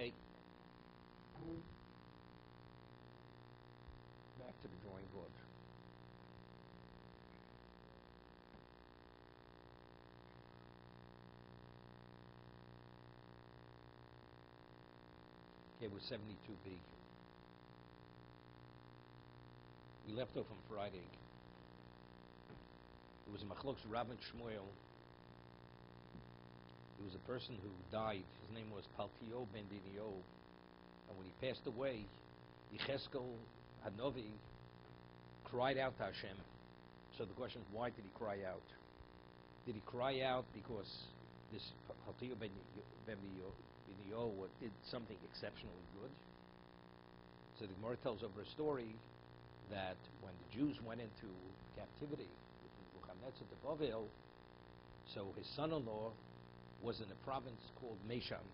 Okay. Back to the drawing board. Okay, we're 72B. We left off on Friday. There was a machlokes Rav and Shmuel. There was a person who died. His name was Paltio ben Dinio. And when he passed away, Yecheskel Hanovi cried out to Hashem. So the question is, why did he cry out? Did he cry out because this Paltio ben Dinio did something exceptionally good? So the Gemara tells over a story that when the Jews went into captivity with Nebuchadnezzar to Bavel, so his son-in-law was in a province called Meshan.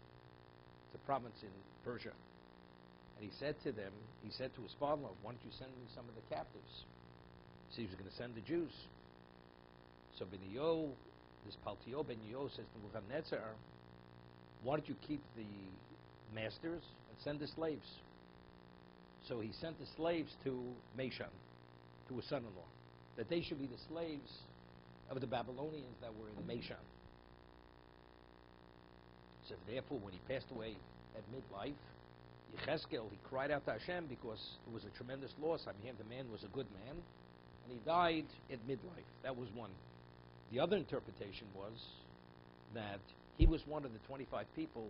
It's a province in Persia. And he said to them, he said to his father-in-law, why don't you send me some of the captives? So he was going to send the Jews. So Benio, this Paltio Benio says to Nebuchadnezzar, why don't you keep the masters and send the slaves? So he sent the slaves to Meshan, to his son-in-law, that they should be the slaves of the Babylonians that were in Meshan. So therefore, when he passed away at midlife, Yecheskel, he cried out to Hashem because it was a tremendous loss. I mean, the man was a good man, and he died at midlife. That was one. The other interpretation was that he was one of the 25 people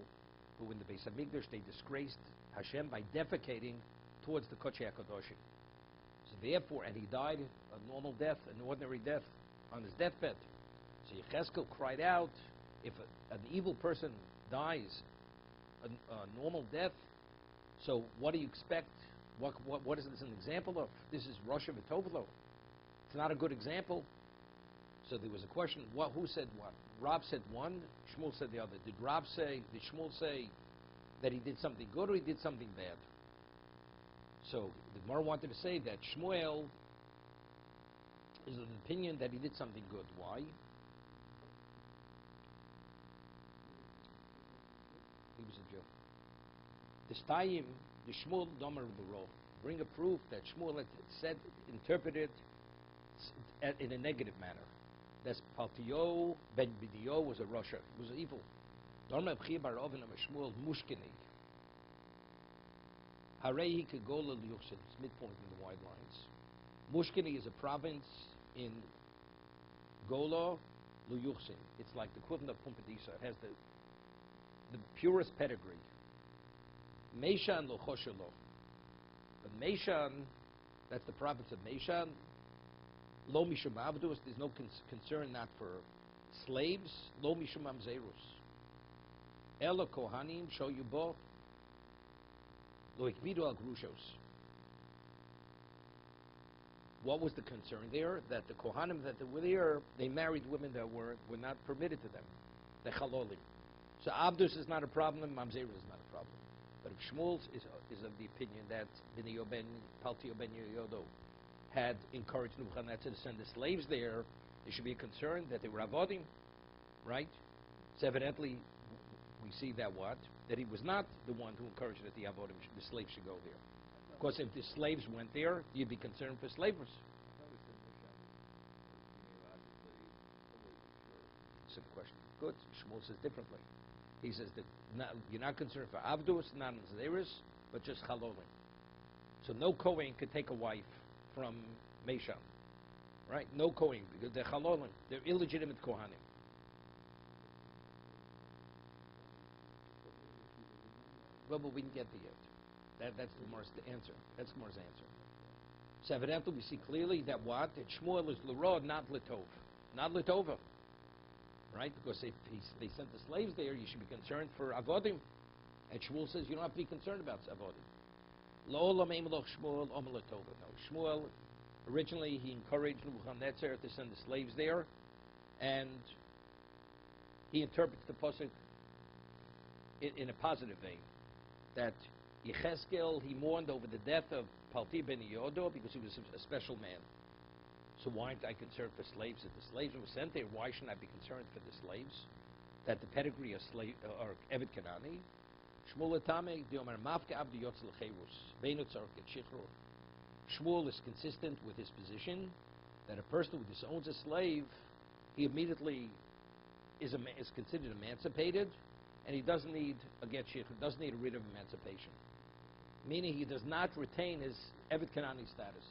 who in the Beis HaMikdash, they disgraced Hashem by defecating towards the Kodesh HaKadoshim. So therefore, and he died a normal death, an ordinary death, on his deathbed. So Yecheskel cried out, if an evil person dies a normal death, so what do you expect? What is this an example of? This is Rasha V'Tovlo. It's not a good example. So there was a question, who said what? Rav said one, Shmuel said the other. Did Shmuel say that he did something good or he did something bad? So the Gemara wanted to say that Shmuel is of the opinion that he did something good. Why? He was a Jew. The Stayim, the Shmuel Domer B'ro, bring a proof that Shmuel had interpreted in a negative manner. That's Paltio ben Bidio was a Russia, was evil. Domer B'chi bar Oven am Shmuel Mushkinig. Harei Kegola Liuchsin, it's midpoint in the wide lines. Mushkini is a province in Gola Luyuchsin. It's like the equivalent of Pumbedisa. It has the purest pedigree. Meshan lo choshelo. But Meshan, that's the province of Meshan. Lo mishum avdus, there's no concern not for slaves. Lo mishum amzerus. Ela kohanim show you both. Lo ikvidu al grushos. What was the concern there? That the kohanim that were there, they married women that were not permitted to them. The chalolim. So Abdus is not a problem, Mamzer is not a problem. But if Shmuel is of the opinion that Paltio ben Yodo had encouraged Nebuchadnezzar to send the slaves there, there should be a concern that they were avodim, right? So evidently, we see that that he was not the one who encouraged that the avodim, the slaves should go there. Because if the slaves went there, you'd be concerned for slavers. Some question. Good. Shmuel says differently. He says that you're not concerned for Avdus, not Naziris, but just Chalolim. So no Kohen could take a wife from Meshan. Right? No Kohen, because they're Chalolim. They're illegitimate Kohanim. Well, but we didn't get there yet. That's the Gemara's answer. That's Gemara's answer. So evidently we see clearly that That Shmuel is L'Rod, not L'Tov. Not L'Tova. Right? Because if they sent the slaves there, you should be concerned for avodim. And Shmuel says you don't have to be concerned about avodim. No, Shmuel, originally he encouraged Nebuchadnezzar to send the slaves there, and he interprets the pasuk in a positive vein. That Yecheskel, he mourned over the death of Palti ben Yodo because he was a special man. So why aren't I concerned for slaves? If the slaves were sent there, why shouldn't I be concerned for the slaves? That the pedigree of slave or Eved Kanani. Shmuel Atame, Diomer Mafka Abdi Yotzel Cheirus, Beinu Tzarek et Shichrur. Shmuel is consistent with his position that a person who disowns a slave, he immediately is considered emancipated, and he doesn't need a get shichrur, doesn't need a writ of emancipation. Meaning he does not retain his Eved Kanani status.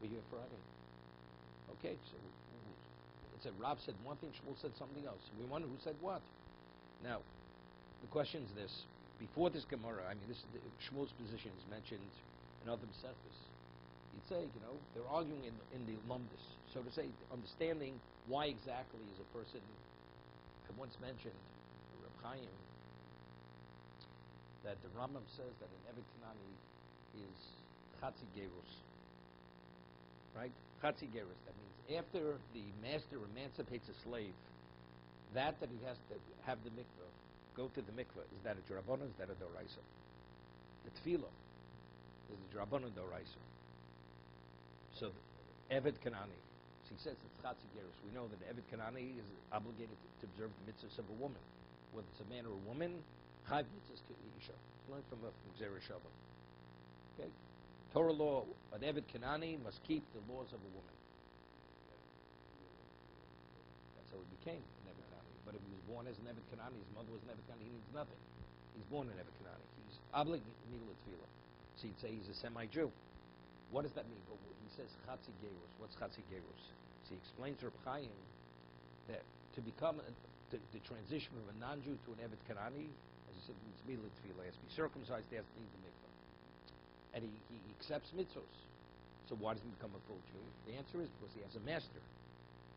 We hear Friday. Okay, so it said Rob said one thing, Shmuel said something else. We wonder who said what. Now, the question is this. Before this Gemara, I mean, Shmuel's position is mentioned in other Masechtas. He'd say, they're arguing in the lumdus. So to say, understanding why exactly is a person, I once mentioned, Reb Chaim, that the Rambam says that an Eved Kanani is Chatzi Gerus. Right? Chatzi Gerus. That means after the master emancipates a slave, that he has to have the mikveh, go to the mikveh, is that a Drabonon, is that a Doraisa? The Tefillah is a Drabonon Doraisa. So, Eved Kanani. So he says it's Chatzi Gerus. We know that the Eved Kanani is obligated to observe the mitzvahs of a woman. Whether it's a man or a woman, Chayv mitzvahs Isha. Learn from Gzera Shabbat. Okay? Torah law, an Eved Kanani must keep the laws of a woman. That's how he became an Eved Kanani. But if he was born as an Eved Kanani, his mother was an Eved Kanani, he needs nothing. He's born an Eved Kanani. He's obligated to kneel at Tefillah. So you'd say he's a semi-Jew. What does that mean? But he says Chatzi Gerus. What's Chatzi Gerus? So he explains to Reb Chaim that to become the transition from a non-Jew to an Eved Kanani, as he said, means kneel at Tefillah. He has to be circumcised. He has to need the mikvah. And he accepts mitzvos. So why does he become a full Jew? The answer is because he has a master.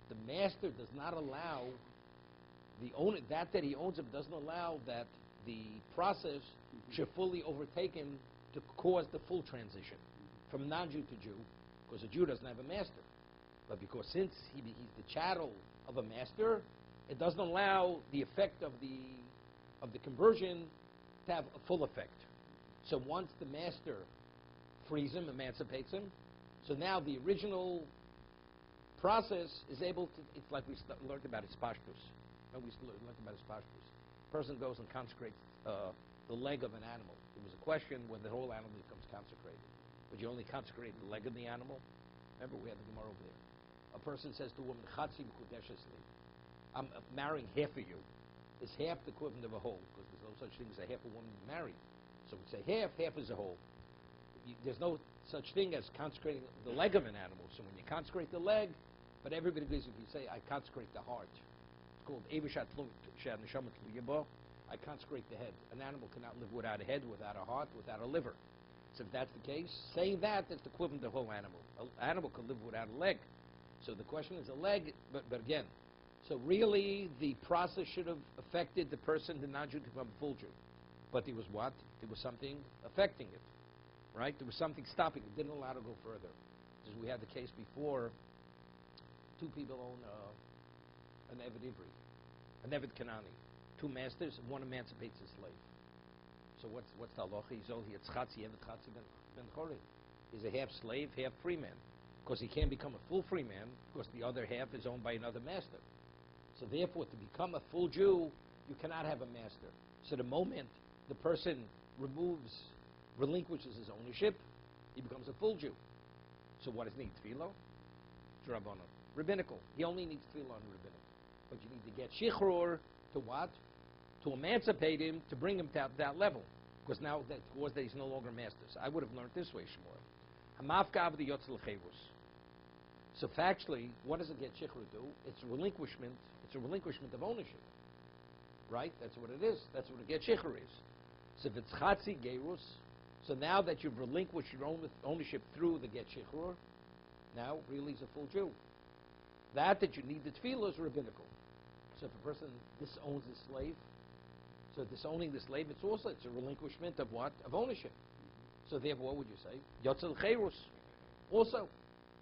The master does not allow the owner, that he owns him doesn't allow that the process should fully overtake him to cause the full transition from non-Jew to Jew, because a Jew doesn't have a master. But because since he's the chattel of a master, it doesn't allow the effect of the conversion to have a full effect. So once the master frees him, emancipates him, so now the original process is able to, it's like we learned about Ispashtus. We learned about Ispashtus. A person goes and consecrates the leg of an animal. There was a question when the whole animal becomes consecrated. Would you only consecrate the leg of the animal? Remember, we had the Gemara over there. A person says to a woman, Chatzi Mekudeshesli, I'm marrying half of you. Is half the equivalent of a whole, because there's no such thing as a half a woman married. So we say half is a whole. There's no such thing as consecrating the leg of an animal. So when you consecrate the leg, but everybody agrees if you say, I consecrate the heart. It's called Evishat Neshamat Luyabo. I consecrate the head. An animal cannot live without a head, without a heart, without a liver. So if that's the case, saying that is the equivalent of the whole animal. An animal can live without a leg. So the question is a leg, but again, so really the process should have affected the person, the non-Jew, to become a full Jew. But there was what? There was something affecting it, right? There was something stopping it. Didn't allow to go further. Because we had the case before, two people own an Eved Ivri, an Eved Kanani. Two masters, one emancipates his slave. So what's the halacha? He's only a tzchatzi, Eved tzchatzi ben chori. He's a half slave, half free man. Because he can't become a full free man, because the other half is owned by another master. So therefore, to become a full Jew, you cannot have a master. So the moment the person relinquishes his ownership, he becomes a full Jew. So what does he need? Tefillah? Drabonon. Rabbinical. He only needs tefillah on rabbinical. But you need to get shichrur to what? To emancipate him, to bring him to that level. Because now that he's no longer masters. I would have learned this way, Shmuel. Hamafka avdi yotzel chevus. So factually, what does a get shichrur do? It's a relinquishment. It's a relinquishment of ownership. Right? That's what it is. That's what a get shichrur is. So if it's chatzi gerus, so now that you've relinquished your own ownership through the get shichrur, now really he's a full Jew. That you need the tefillah is rabbinical. So if a person disowns his slave, so disowning the slave, it's a relinquishment of what? Of ownership. So therefore, what would you say? Yotzel cherus. Also,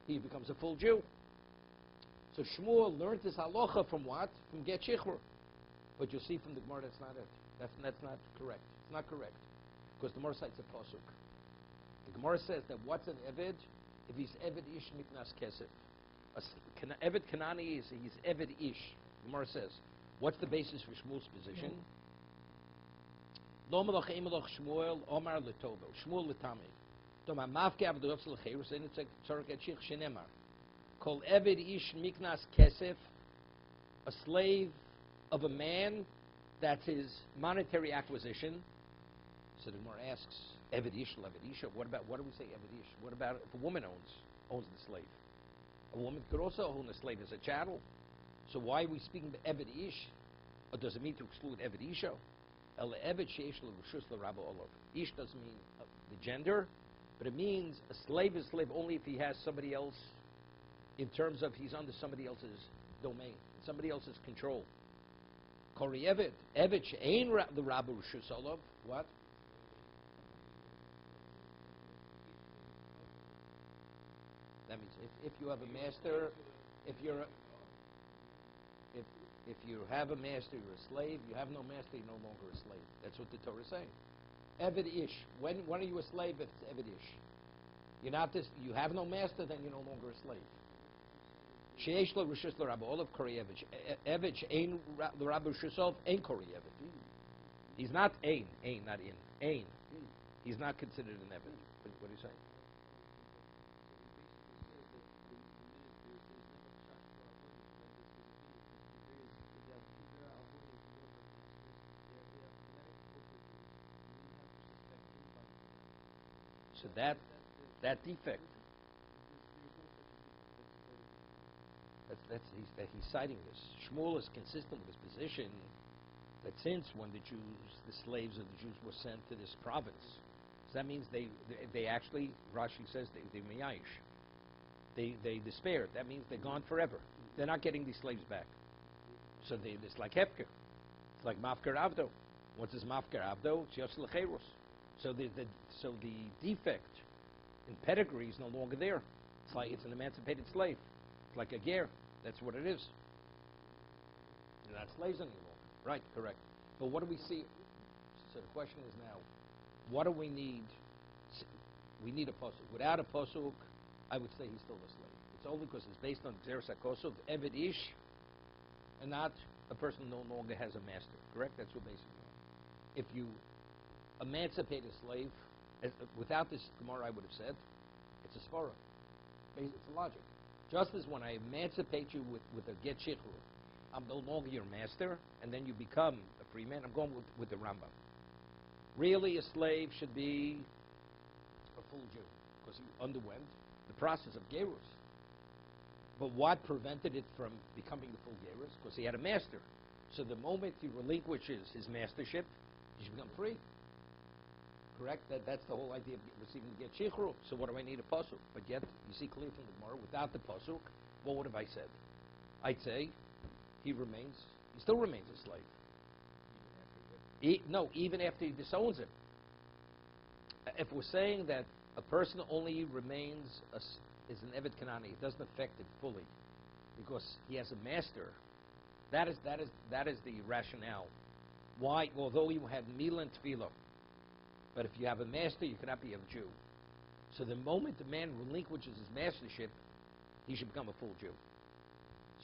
he becomes a full Jew. So Shmuel learned this halacha from what? From get shichrur. But you'll see from the Gemara that's not it. That's not correct. It's not correct. Because the Gemara cites a pasuk. The Gemara says that what's an Eved? If he's Eved Ish Miknas Kesef. Eved Kanani he's Eved Ish. The Gemara says, What's the basis for Shmuel's position? Lo melach emelach Shmuel Omar letovo Shmuel letame. Doma mafke avdot l'cheirus and it's a tzarek etchich shenemar. Kol eved ish miknas kesef, a slave of a man, that's his monetary acquisition. So the Gemara asks, eved ish leved isha. What do we say eved ish? What about if a woman owns the slave? A woman could also own the slave as a chattel. So why are we speaking to eved ish? Or does it mean to exclude eved isha? El eved sheish l'rishus l'rabo olav. Ish doesn't mean the gender, but it means a slave is a slave only if he has somebody else, in terms of he's under somebody else's domain, somebody else's control. Kori eved, eved she'ein l'rabo rishus olav. What? That means if you have a master, if you have a master, you're a slave. You have no master, you're no longer a slave. That's what the Torah is saying. Eved ish. When are you a slave if it's eved ish? You're not this. You have no master, then you're no longer a slave. Sheish lo rishus l'rabo olav kori eved. Eved she'ein l'rabo rishus olav ein kori eved. He's not ein, not in. Ein. He's not considered an eved. What are you saying? So that defect, he's citing this. Shmuel is consistent with his position that since when the slaves of the Jews were sent to this province, so that means they actually, Rashi says, they miyayish. They despaired. That means they're gone forever. They're not getting these slaves back. So it's like hefker. It's like mafker avdo. Once it's mafker avdo, it's yos l'cheirus. So the defect in pedigree is no longer there. It's like it's an emancipated slave. It's like a ger. That's what it is. They're not slaves any longer. Right, correct. But what do we see? So the question is now, what do we need? We need a pasuk. Without a pasuk, I would say he's still a slave. It's only because it's based on Xeris HaKosov, Eved Ish, and not a person no longer has a master. Correct? That's what basically. If you emancipate a slave, without this Gemara I would have said, it's a svara. It's a logic. Just as when I emancipate you with a get shichur, I'm no longer your master, and then you become a free man. I'm going with the Rambam. Really, a slave should be a full Jew, because he underwent the process of gerus. But what prevented it from becoming the full gerus? Because he had a master. So the moment he relinquishes his mastership, he should become free. Correct? That's the whole idea of receiving the get shichru. So what do I need a pasuk? But yet, you see clear from the Gemara, without the pasuk, what would have I said? I'd say he still remains a slave. Even after he disowns him. If we're saying that a person only remains is an Eved Kanani, it doesn't affect it fully because he has a master. That is the rationale. Why? Although you had Milan Tefillah, but if you have a master, you cannot be a Jew. So the moment the man relinquishes his mastership, he should become a full Jew.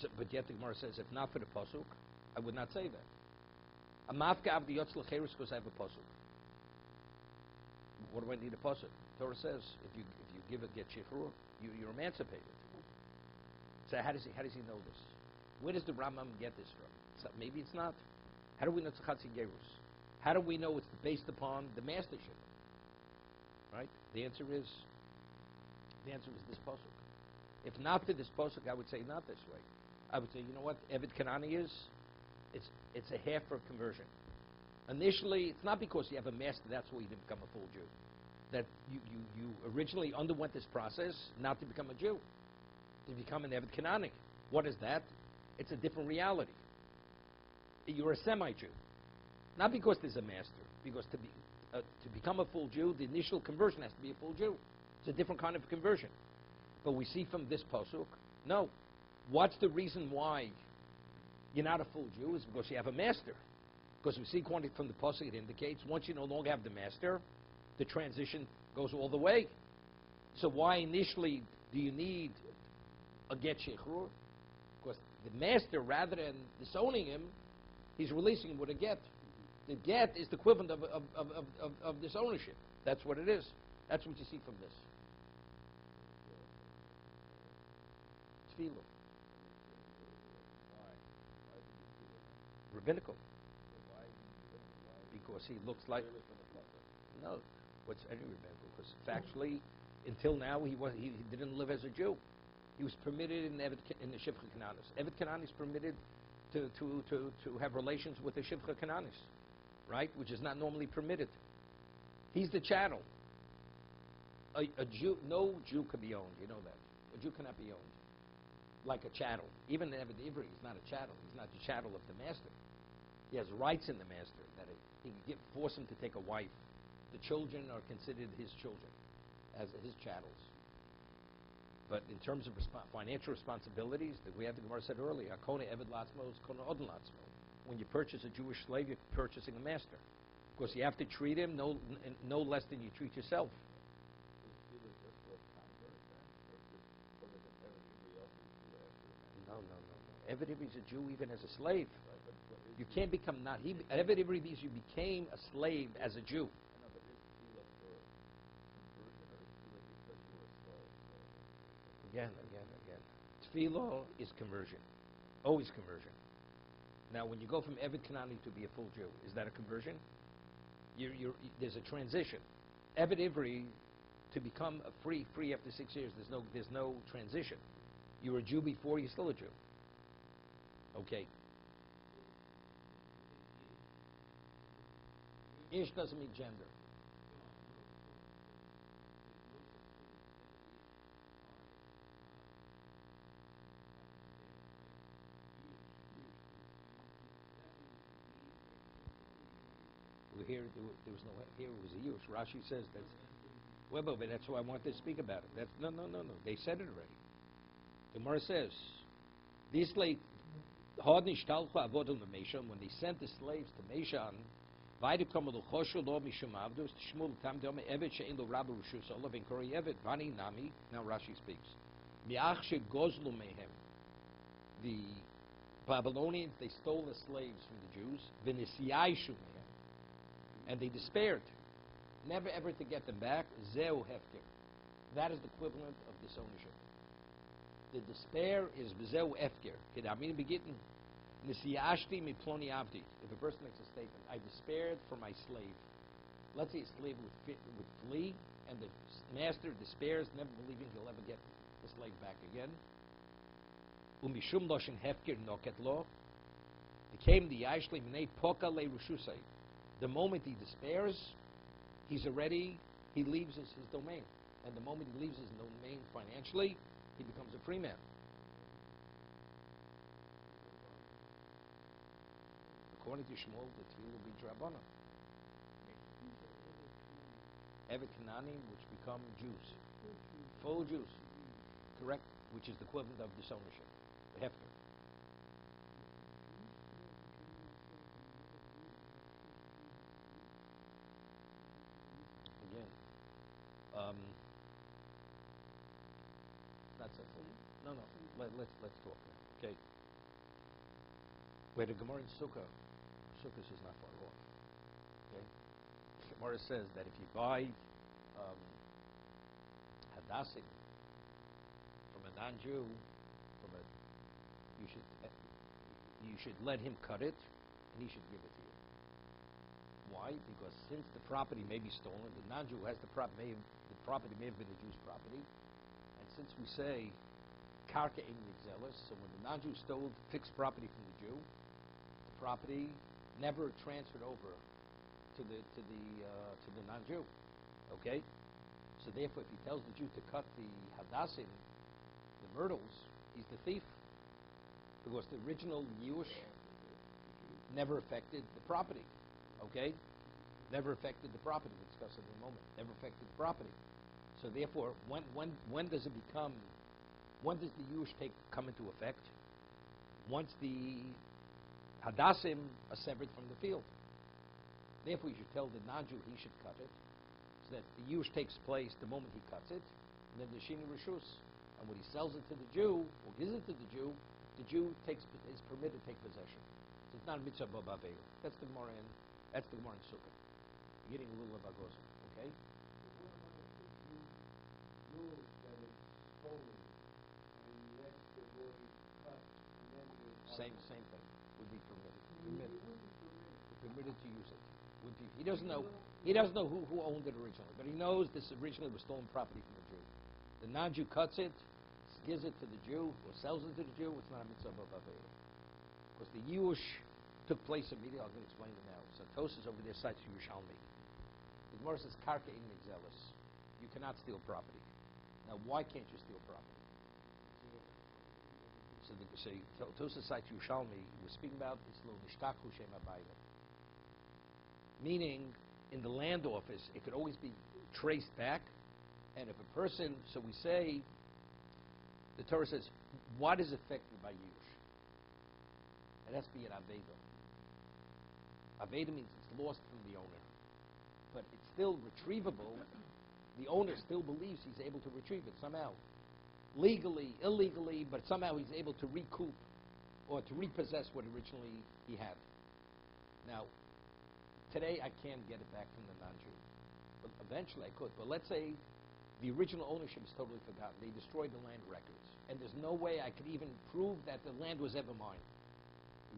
So, but yet the Gemara says, if not for the pasuk, I would not say that. A mafka avdi yotz l'cheirus because I have a pasuk. What do I need a pasuk? Torah says, if you give a get shichur, you're emancipated. So how does he know this? Where does the Rambam get this from? Maybe it's not. How do we know tzchatzi gerus? How do we know it's based upon the mastership? Right? The answer is this pasuk. If not for this pasuk, I would say not this way. I would say, you know what Eved Kanani is? It's a half for conversion. Initially, it's not because you have a master, that's why you didn't become a full Jew. That you originally underwent this process not to become a Jew, to become an Eved Kanani. What is that? It's a different reality. You're a semi-Jew. Not because there's a master, because to become a full Jew, the initial conversion has to be a full Jew. It's a different kind of conversion. But we see from this pasuk, no. What's the reason why you're not a full Jew? Is because you have a master. Because we see quantity from the pasuk, it indicates once you no longer have the master, the transition goes all the way. So why initially do you need a get shechrur? Because the master, rather than disowning him, He's releasing him with a get. The get is the equivalent of this ownership. That's what it is. That's what you see from this. Tefillah. Rabbinical. Because he looks like... No, what's any rabbinical? Because factually, until now, he didn't live as a Jew. He was permitted in the Shivcha Kananis. Evet Kanani is permitted to have relations with the Shivcha Kananis, right? Which is not normally permitted. He's the chattel. A Jew, no Jew can be owned. You know that. A Jew cannot be owned like a chattel. Even the Evet Ivri is not a chattel. He's not the chattel of the master. He has rights in the master. That he can force him to take a wife. The children are considered his children, as his chattels. But in terms of financial responsibilities, that we have the Gemara said earlier, Akona Eved Latzmo is Kona Odin Latzmo. When you purchase a Jewish slave, you're purchasing a master. Because you have to treat him no less than you treat yourself. No. Eved Ivri is a Jew even as a slave. You can't become not. Eved Ivri means you became a slave as a Jew. Again. Tefillah is conversion. Always conversion. Now, when you go from Eved Kanani to be a full Jew, is that a conversion? There's a transition. Eved Ivri, to become a free after 6 years, there's no transition. You were a Jew before, you're still a Jew. Okay. Ish doesn't mean gender. Here, there was no here. It was a Yush. Rashi says that's well, but that's why I wanted to speak about it. That's no. They said it already. The Gemara says these slaves, when they sent the slaves to Meshan, now Rashi speaks. The Babylonians, they stole the slaves from the Jews. And they despaired, never ever to get them back. Zeu hefker. That is the equivalent of disownership. The despair is zeu hefker. Kedamin begitten nisiyashti miploni avdi. If a person makes a statement, I despaired for my slave. Let's say a slave would flee, and the master despairs, never believing he'll ever get the slave back again. Umishum loshin hefker noket lo. Became the yashli minei poka le rushusai. The moment he despairs, he leaves his domain. And the moment he leaves his domain financially, he becomes a free man. According to Shmuel, the tefillah will be drabana. Evet Kanani, which become Jews. Full Jews. Correct? Which is the equivalent of disownership. The hefker. That's it. No. Let's talk. Okay. Where the Gemara in Sukkah is not far off. Okay. Gemara says that if you buy hadassim from a non-Jew, you should let him cut it, and he should give it to you. Why? Because since the property may be stolen, the non-Jew has the property may have been the Jew's property, and since we say karka ein nigzelis, so when the non-Jew stole fixed property from the Jew, the property never transferred over to the non-Jew. Okay, so therefore, if he tells the Jew to cut the hadassim, the myrtles, he's the thief, because the original Yush never affected the property. Okay? Never affected the property. We'll discuss it in a moment. Never affected the property. So therefore, when does the Yush come into effect? Once the hadassim are severed from the field. Therefore, you should tell the non-Jew he should cut it, so that the Yush takes place the moment he cuts it, and then the Shini Rishus. And when he sells it to the Jew, or gives it to the Jew is permitted to take possession. So it's not a mitzvah b'avera. That's the Gemara in Sukkah. You're getting a little of Agoza, okay? Same thing. Would be permitted. Permitted to use it. Would be. He doesn't know who owned it originally, but he knows this originally was stolen property from the Jew. The non-Jew cuts it, gives it to the Jew, or sells it to the Jew. It's not a mitzvah b'avera. Because the Yush took place immediately. I'm going to explain it now. So Tosas over there cites Yerushalmi. The Gemara says, "Karka ein nigzelis." You cannot steal property. Now, why can't you steal property? So Tosas cites Yerushalmi. We're speaking about this little nishtachu shem habayla. Meaning, in the land office, it could always be traced back. And if a person, so we say, the Torah says, what is affected by Yush? It has to be an Aveda. Aveda means it's lost from the owner. But it's still retrievable. The owner still believes he's able to retrieve it somehow. Legally, illegally, but somehow he's able to recoup or to repossess what originally he had. Now, today I can't get it back from the non-Jew. But eventually I could. But let's say the original ownership is totally forgotten. They destroyed the land records. And there's no way I could even prove that the land was ever mine.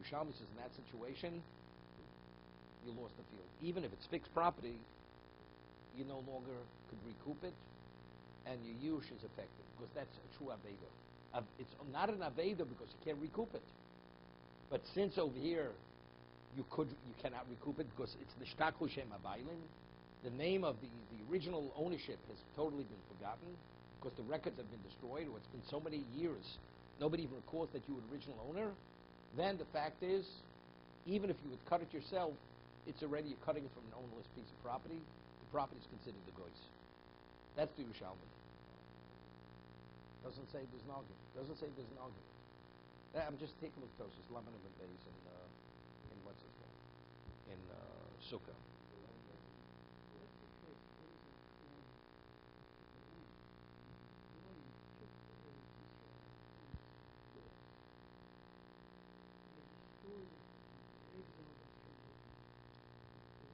Yerushalmi says in that situation, you lost the field. Even if it's fixed property, you no longer could recoup it, and your Yush is affected, because that's a true Aveda. It's not an Aveda because you can't recoup it. But since over here, you cannot recoup it because it's the Nishtaku Shem Habaylim, the name of the original ownership has totally been forgotten because the records have been destroyed, or it's been so many years, nobody even recalls that you were the original owner. Then the fact is, even if you would cut it yourself, it's already, you're cutting it from an ownerless piece of property. The property is considered the goy's. That's the Yerushalmi. Doesn't say there's an argument. I'm just taking a look at Tosas, Laman and Beis, in what's his name? In Sukkah.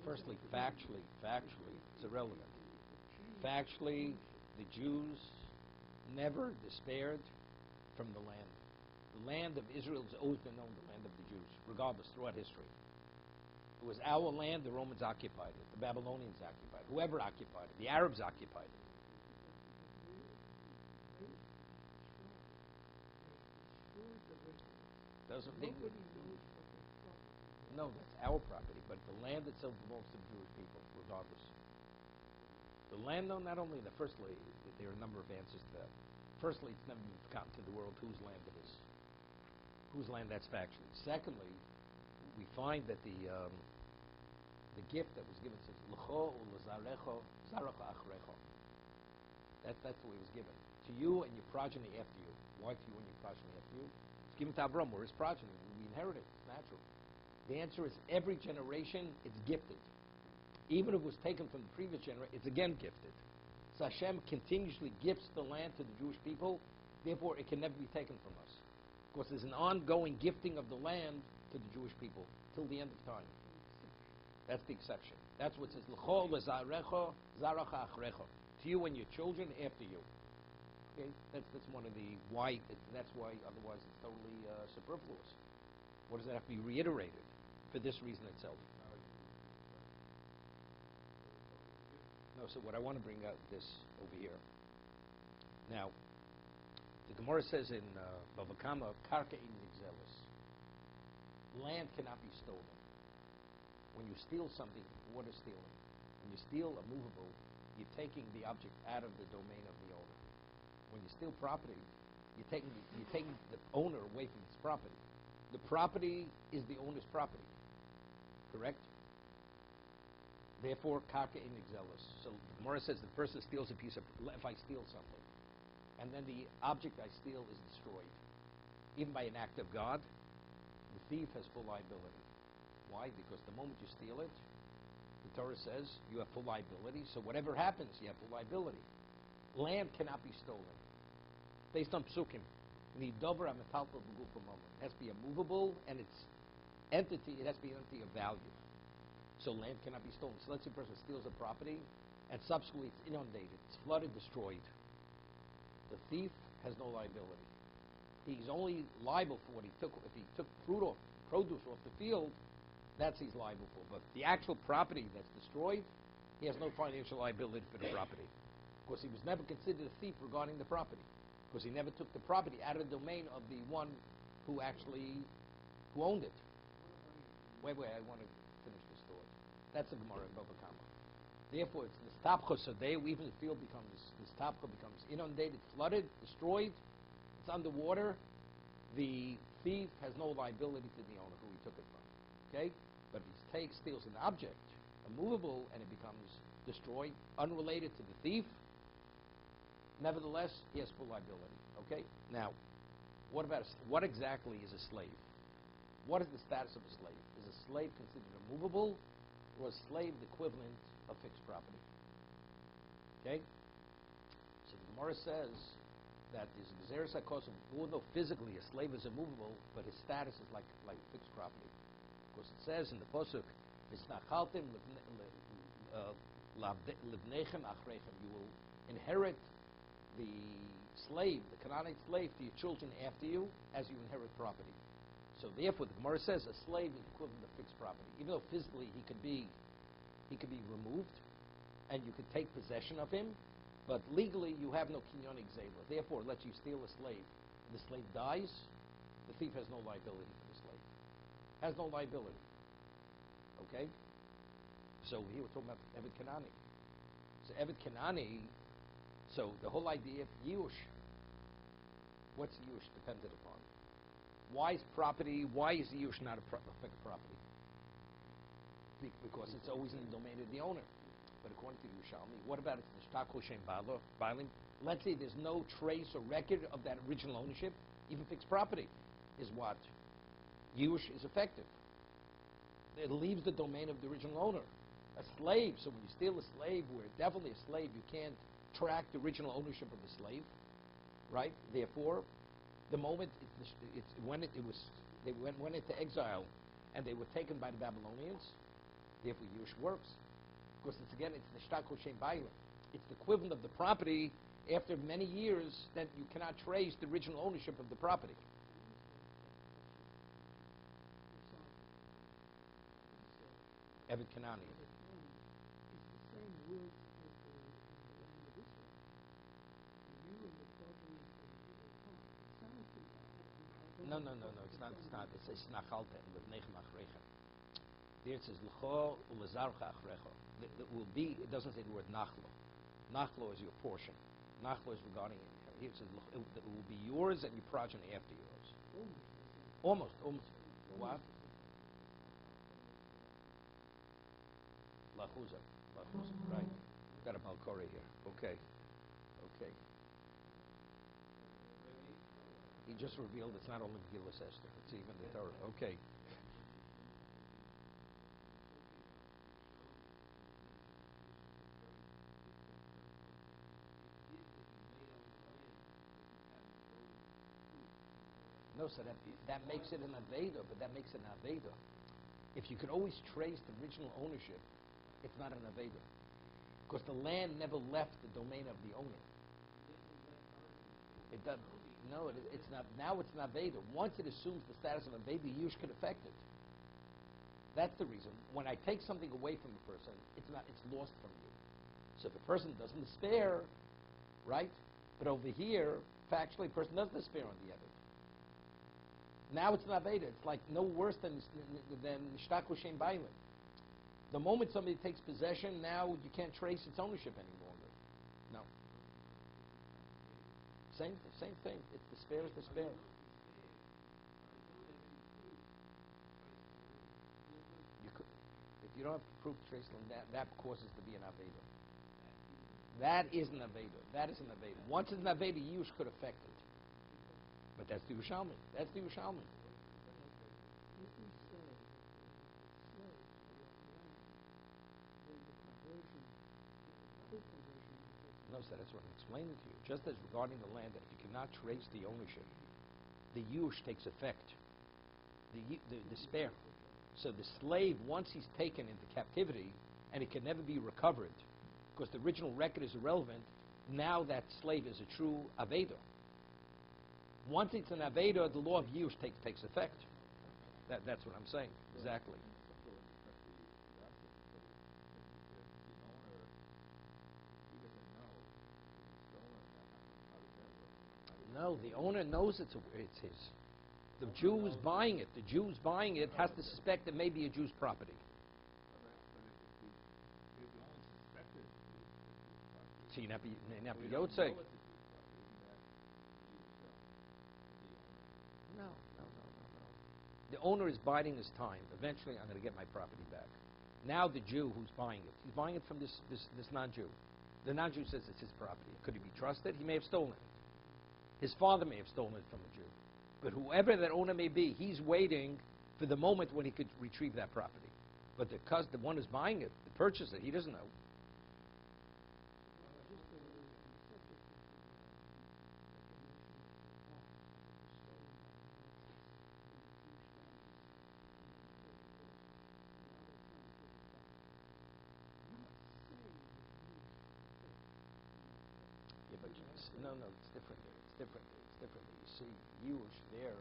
Firstly, factually, it's irrelevant. Factually, the Jews never despaired from the land. The land of Israel has always been known the land of the Jews, regardless, throughout history. It was our land, the Romans occupied it, the Babylonians occupied it, whoever occupied it, the Arabs occupied it. Doesn't mean no, that's our property, but the land itself belongs to the Jewish people, regardless. The land, no, not only in the firstly, there are a number of answers to that. Firstly, it's never been gotten to the world whose land it is. Whose land that's factually. Secondly, we find that the gift that was given says, L'cho u'lezarecho zaracha achrecho. That's the way it was given. To you and your progeny after you. Why to you and your progeny after you? It's given to Avram, we're his progeny. We inherit it. It's natural. The answer is every generation, it's gifted. Even if it was taken from the previous generation, it's again gifted. So Hashem continuously gifts the land to the Jewish people, therefore it can never be taken from us. Because there's an ongoing gifting of the land to the Jewish people till the end of time. That's the exception. That's what it says, L'cho lezarecho zaracha achrecho. To you and your children after you. Okay? That's one of the why, that's why otherwise it's totally superfluous. What does that have to be reiterated? For this reason itself. No, so what I want to bring out this over here. Now, the Gemara says in Bava Kama, Karka ein nigzelis. Land cannot be stolen. When you steal something, what is stealing? When you steal a movable, you're taking the object out of the domain of the owner. When you steal property, you're taking the owner away from his property. The property is the owner's property. Correct? Therefore, karka ein nigzelis. So the Gemara says the person steals a piece of, if I steal something, and then the object I steal is destroyed, even by an act of God, the thief has full liability. Why? Because the moment you steal it, the Torah says you have full liability, so whatever happens, you have full liability. Land cannot be stolen. Based on psukim. It has to be immovable, and entity, it has to be an entity of value. So land cannot be stolen. So let's say a person steals a property, and subsequently it's inundated, it's flooded, destroyed. The thief has no liability. He's only liable for what he took. If he took produce off the field, that's he's liable for. But the actual property that's destroyed, he has no financial liability for the property. Because he was never considered a thief regarding the property. Because he never took the property out of the domain of the one who owned it. Wait, I want to finish the story. That's a Gemara in Bava Kama. Therefore, it's nistapcha, so even the field becomes, nistapcha becomes inundated, flooded, destroyed, it's underwater. The thief has no liability to the owner who he took it from. Okay? But if he steals an object, a movable, and it becomes destroyed, unrelated to the thief, nevertheless, he has full liability. Okay? Now, what exactly is a slave? What is the status of a slave? Is a slave considered a movable, or a slave the equivalent of fixed property? Okay? So the Gemara says that there's a Gezeres HaKosim, although physically a slave is immovable, but his status is like fixed property. Because it says in the Pasuk, V'snachaltem livnechem achrechem, you will inherit the slave, the Canaanite slave, to your children after you, as you inherit property. So therefore, the Gemara says a slave is equivalent to fixed property. Even though physically he could be removed, and you could take possession of him, but legally you have no kinyonik zeva. Therefore, let you steal a slave. The slave dies, the thief has no liability for the slave. Has no liability. Okay? So here we're talking about Eved Kanani. So Eved Kanani, so the whole idea of Yush, what's Yush dependent upon? Why is Yush not a fixed property? Because it's always in the domain of the owner. But according to Yerushalmi, what about it's Nishtako Shem Bailim? Let's say there's no trace or record of that original ownership. Even fixed property is what? Yush is effective. It leaves the domain of the original owner. A slave, so when you steal a slave, where definitely a slave, you can't track the original ownership of the slave, right? Therefore, the moment they went into exile and they were taken by the Babylonians, therefore Yush works. Because it's Nishtako Shem Bailim. It's the equivalent of the property after many years that you cannot trace the original ownership of the property. Eved Kanani. No, it's not. It's nachalta with nechem achrecha. There it says l'cho ulezarcha achrecha. It will be. It doesn't say the word nachlo. Nachlo is your portion. Nachlo is regarding it. Here it says it will be yours and your progeny after yours. Almost. What? Lachuza. Right. Got a Balkori here. Okay. He just revealed it's not only Gilus Esther, it's even the Torah. Okay. No, so that makes it an Aveda, but that makes it an Aveda. If you could always trace the original ownership, it's not an Aveda. Because the land never left the domain of the owner. It doesn't. No, it's not. Now it's an Aveda. Once it assumes the status of Aveda, Yush can affect it. That's the reason. When I take something away from a person, it's lost from you. So if a person doesn't despair, right? But over here, factually, a person does despair on the other. Now it's an Aveda. It's like no worse than Nishtako Shem Bailim. The moment somebody takes possession, now you can't trace its ownership any longer. No. Same thing. It's despair is despair. If you don't have proof to trace them, that causes to be an Aveda. That is an Aveda. Once it's an Aveda, Yush could affect it. But that's the Yerushalmi. No, sir, that's what I'm explaining to you. Just as regarding the land, that if you cannot trace the ownership, the Yush takes effect. The despair. So the slave, once he's taken into captivity, and it can never be recovered, because the original record is irrelevant, now that slave is a true Aveda. Once it's an Aveda, the law of Yush takes effect. That's what I'm saying, exactly. No, the owner knows it's his. The Jew who's buying it, has to suspect it may be a Jew's property. So you not be Yotzei. No. The owner is biding his time. Eventually, I'm going to get my property back. Now the Jew who's buying it, he's buying it from this non-Jew. The non-Jew says it's his property. Could he be trusted? He may have stolen it. His father may have stolen it from a Jew. But whoever that owner may be, he's waiting for the moment when he could retrieve that property. But the one who's buying it, the purchaser, he doesn't know. Yeah, but no, it's different. It's different. You see, Yush there,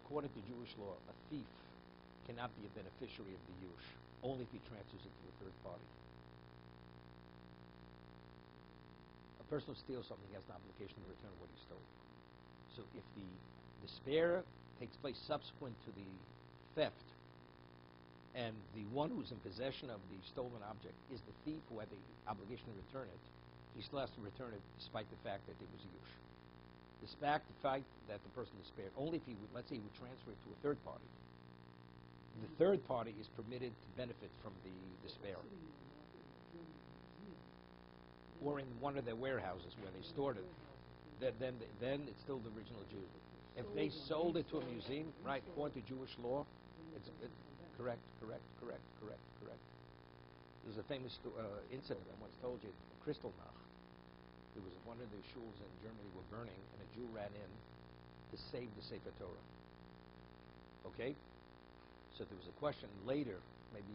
according to Jewish law, a thief cannot be a beneficiary of the Yush, only if he transfers it to a third party. A person who steals something has an obligation to return what he stole. So if the spare takes place subsequent to the theft, and the one who's in possession of the stolen object is the thief who had the obligation to return it, he still has to return it despite the fact that it was a Yush. Despite the fact that the person is spared, only if he would, let's say he would transfer it to a third party. The third party is permitted to benefit from the spare. Or in one of their warehouses where they stored it, then it's still the original Jew. If they sold it to a museum, right, according to Jewish law, it's correct. There's a famous incident I once told you, Kristallnacht. There was one of the shuls in Germany were burning, and a Jew ran in to save the Sefer Torah. Okay? So there was a question later, maybe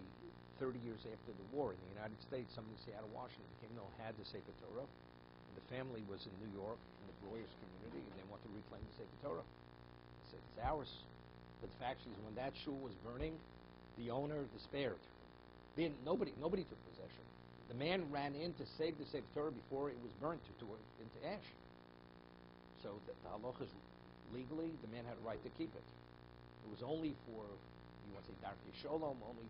30 years after the war, in the United States, somebody in Seattle, Washington, came to know had the Sefer Torah, and the family was in New York, in the British community, and they wanted to reclaim the Sefer Torah. I said, it's ours. But the fact is, when that shul was burning, the owner despaired. Nobody took possession. The man ran in to save the Sefer Torah before it was burnt into ash. So the halacha is legally, the man had a right to keep it. It was only for, you want to say, Darkei Sholom, only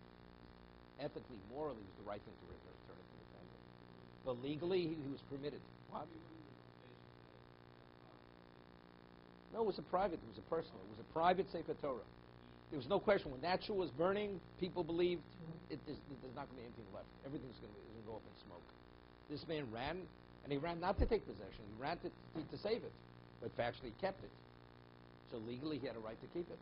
ethically, morally, it was the right thing to return it to the family. But legally, he was permitted. What? No, it was a private, it was a personal, it was a private Sefer Torah. There was no question. When that shul was burning, people believed there's not going to be anything left. Everything's going to go up in smoke. This man ran, and he ran not to take possession. He ran to save it, but factually he kept it. So legally, he had a right to keep it.